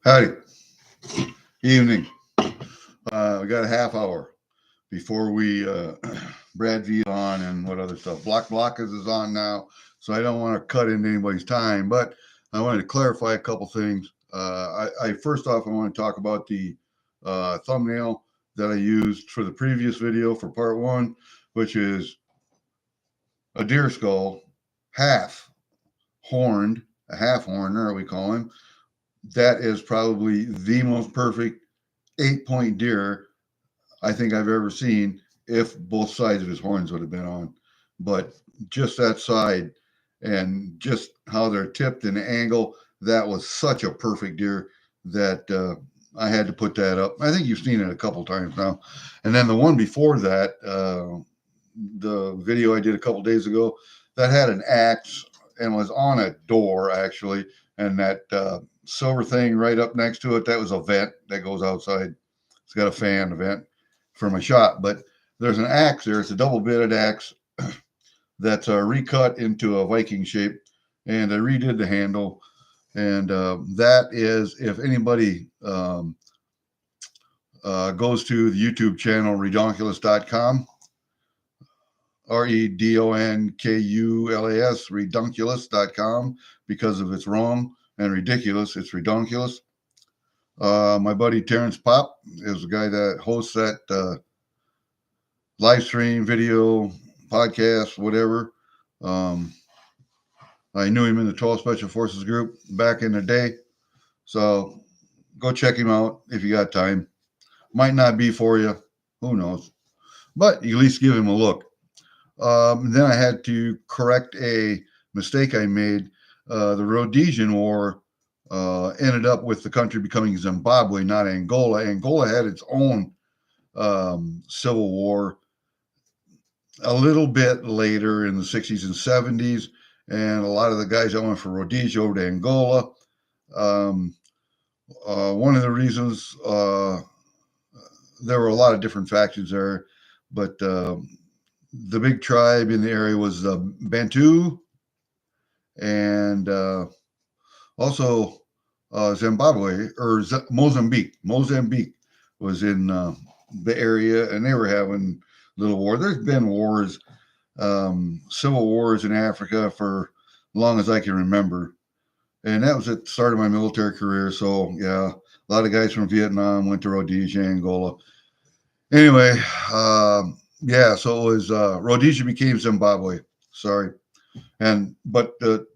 Howdy. Evening. We got a half hour before we Brad V on and what other stuff. Block is on now, so I don't want to cut into anybody's time, but I wanted to clarify a couple things. I first off, I want to talk about the thumbnail that I used for the previous video for part one, which is a deer skull, half horned, a half horner, we call him. That is probably the most perfect 8-point deer I think I've ever seen if both sides of his horns would have been on. But just that side and just how they're tipped and the angle, that was such a perfect deer that I had to put that up. I think you've seen it a couple times now. And then the one before that, the video I did a couple days ago, that had an axe and was on a door actually. And that silver thing right up next to it, that was a vent that goes outside. It's got a fan vent for my shot, but there's an axe there. It's a double-bitted axe that's recut into a Viking shape, and I redid the handle. And that is, if anybody goes to the YouTube channel, redonkulus.com, REDONKULAS, redonkulus.com, because if it's wrong and ridiculous, it's redonkulus. My buddy Terrence Pop is the guy that hosts that live stream, video, podcast, whatever. I knew him in the 12 Special Forces group back in the day. So go check him out if you got time. Might not be for you. Who knows? But you at least give him a look. Then I had to correct a mistake I made. The Rhodesian War ended up with the country becoming Zimbabwe, not Angola. Angola had its own civil war a little bit later in the 60s and 70s, and a lot of the guys that went from Rhodesia over to Angola. One of the reasons, there were a lot of different factions there, but the big tribe in the area was Bantu, and also Zimbabwe or Mozambique. Mozambique was in the area, and they were having little war. There's been wars, civil wars in Africa for as long as I can remember. And that was at the start of my military career. So, yeah, a lot of guys from Vietnam went to Rhodesia, Angola. Anyway, yeah, so it was Rhodesia became Zimbabwe. Sorry. But the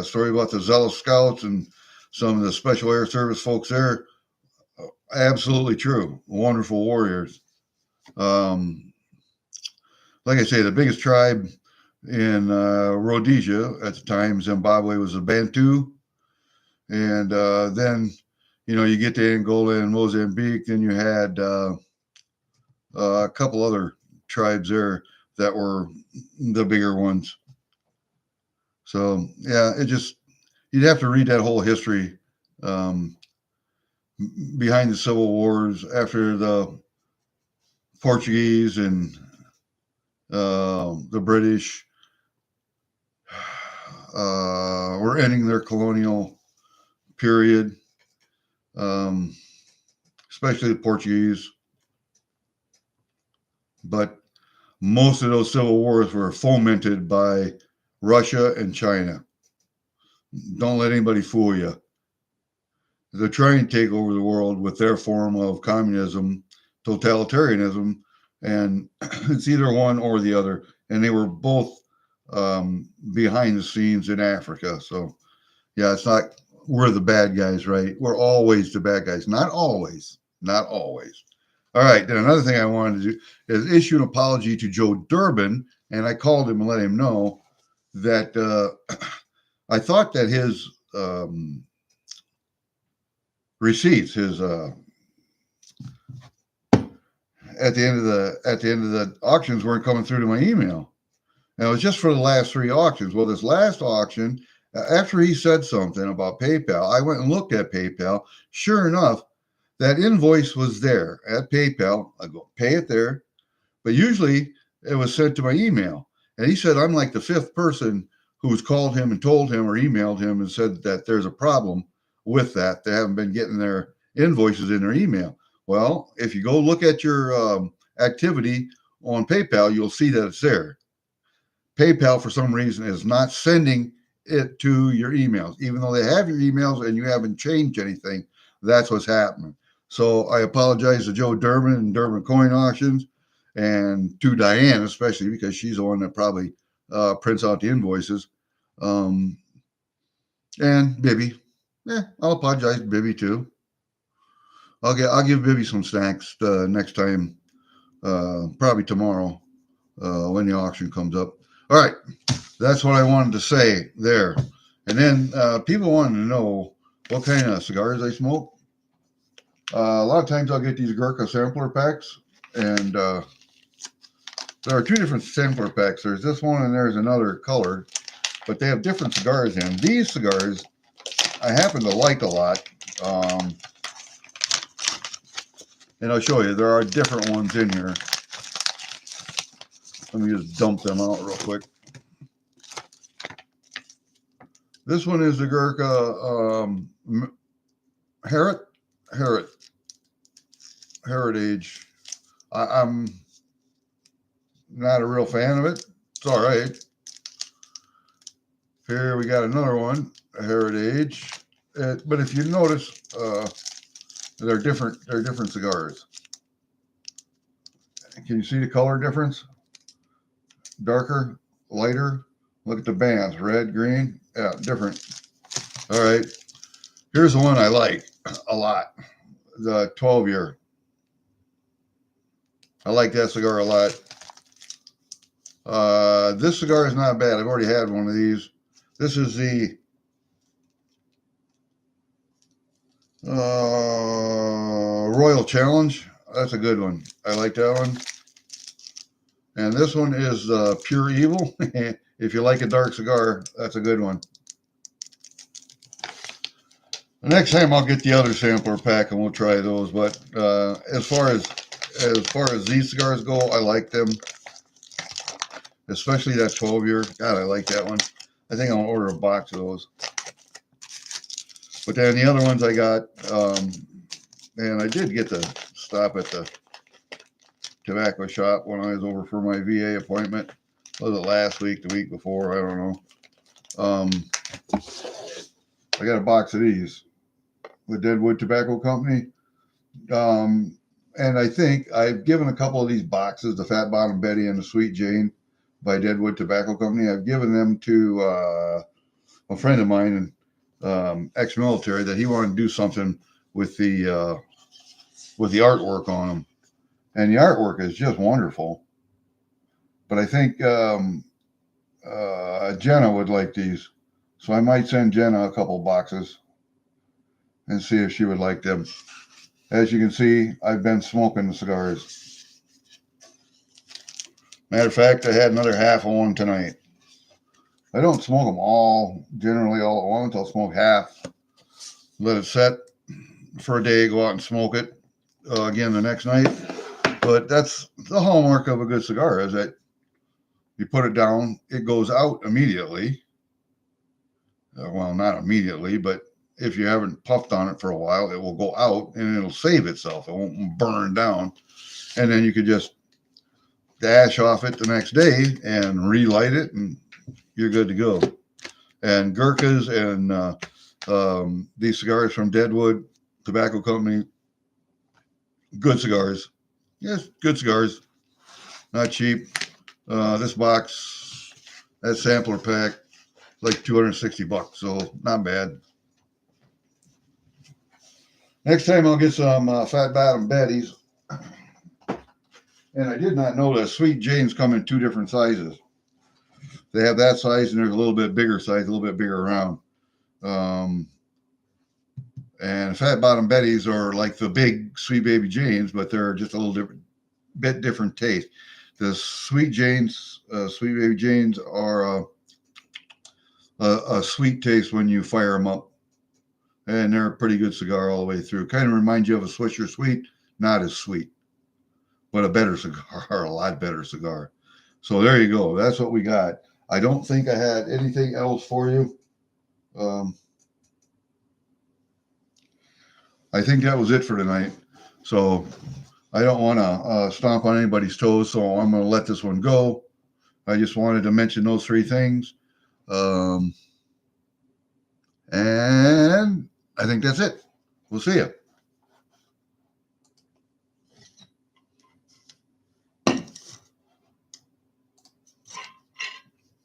story about the Zealous Scouts and some of the Special Air Service folks there, absolutely true. Wonderful warriors. Like I say, the biggest tribe in Rhodesia at the time, Zimbabwe, was the Bantu. And then, you get to Angola and Mozambique, then you had a couple other tribes there that were the bigger ones. So, yeah, you'd have to read that whole history behind the civil wars after the Portuguese and the British were ending their colonial period, especially the Portuguese. But most of those civil wars were fomented by Russia and China. Don't let anybody fool you. They're trying to take over the world with their form of communism, totalitarianism, and it's either one or the other. And they were both behind the scenes in Africa. So, yeah, it's not we're the bad guys, right? We're always the bad guys. Not always. Not always. All right. Then another thing I wanted to do is issue an apology to Joe Durbin. And I called him and let him know that I thought that his receipts, his at the end of the auctions weren't coming through to my email. And it was just for the last 3 auctions. Well, this last auction, after he said something about PayPal, I went and looked at PayPal. Sure enough, that invoice was there at PayPal. I go, pay it there. But usually it was sent to my email. And he said, I'm like the 5th person who's called him and told him or emailed him and said that there's a problem with that. They haven't been getting their invoices in their email. Well, if you go look at your activity on PayPal, you'll see that it's there. PayPal, for some reason, is not sending it to your emails, even though they have your emails and you haven't changed anything. That's what's happening. So I apologize to Joe Durbin and Durbin Coin Auctions, and to Diane especially, because she's the one that probably prints out the invoices. And Bibby, I'll apologize to Bibby too. I'll give Bibby some snacks next time, probably tomorrow when the auction comes up. All right, that's what I wanted to say there. And then people wanted to know what kind of cigars I smoke. A lot of times I'll get these Gurkha sampler packs, and there are two different sampler packs. There's this one and there's another color, but they have different cigars in. These cigars I happen to like a lot. And I'll show you, there are different ones in here. Let me just dump them out real quick. This one is the Gurkha Heritage. I'm not a real fan of it. It's all right. Here we got another one, a Heritage. But if you notice, they're different cigars. Can you see the color difference? Darker, lighter. Look at the bands, red, green. Yeah, different. All right. Here's the one I like a lot, the 12-year. I like that cigar a lot. This cigar is not bad. I've already had one of these. This is the Royal Challenge. That's a good one. I like that one. And this one is Pure Evil. If you like a dark cigar, that's a good one. The next time I'll get the other sampler pack and we'll try those. But as far as these cigars go, I like them. Especially that 12-year. God, I like that one. I think I'll order a box of those. But then the other ones I got, and I did get to stop at the tobacco shop when I was over for my VA appointment. Was it last week, the week before? I don't know. I got a box of these, the Deadwood Tobacco Company. And I think I've given a couple of these boxes, the Fat Bottom Betty and the Sweet Jane by Deadwood Tobacco Company. I've given them to a friend of mine, ex-military, that he wanted to do something with the artwork on them. And the artwork is just wonderful. But I think Jenna would like these. So I might send Jenna a couple boxes and see if she would like them. As you can see, I've been smoking the cigars. Matter of fact, I had another half of one tonight. I don't smoke them all, generally all at once. I'll smoke half, let it set for a day, go out and smoke it again the next night. But that's the hallmark of a good cigar, is that you put it down, it goes out immediately. Well, not immediately, but if you haven't puffed on it for a while, it will go out and it'll save itself. It won't burn down. And then you could just dash off it the next day and relight it, and you're good to go. And Gurkhas and these cigars from Deadwood Tobacco Company, good cigars. Yes, good cigars. Not cheap. This box, that sampler pack, like $260, so not bad. Next time I'll get some Fat Bottom Betties. And I did not know that Sweet Janes come in two different sizes. They have that size, and there's a little bit bigger size, a little bit bigger round. And Fat Bottom Betties are like the big Sweet Baby Janes, but they're just a little bit different taste. The Sweet Janes, Sweet Baby Janes are a sweet taste when you fire them up. And they're a pretty good cigar all the way through. Kind of reminds you of a Swisher Sweet, not as sweet, but a better cigar, a lot better cigar. So there you go. That's what we got. I don't think I had anything else for you. I think that was it for tonight. So I don't want to stomp on anybody's toes, so I'm going to let this one go. I just wanted to mention those three things. And I think that's it. We'll see you.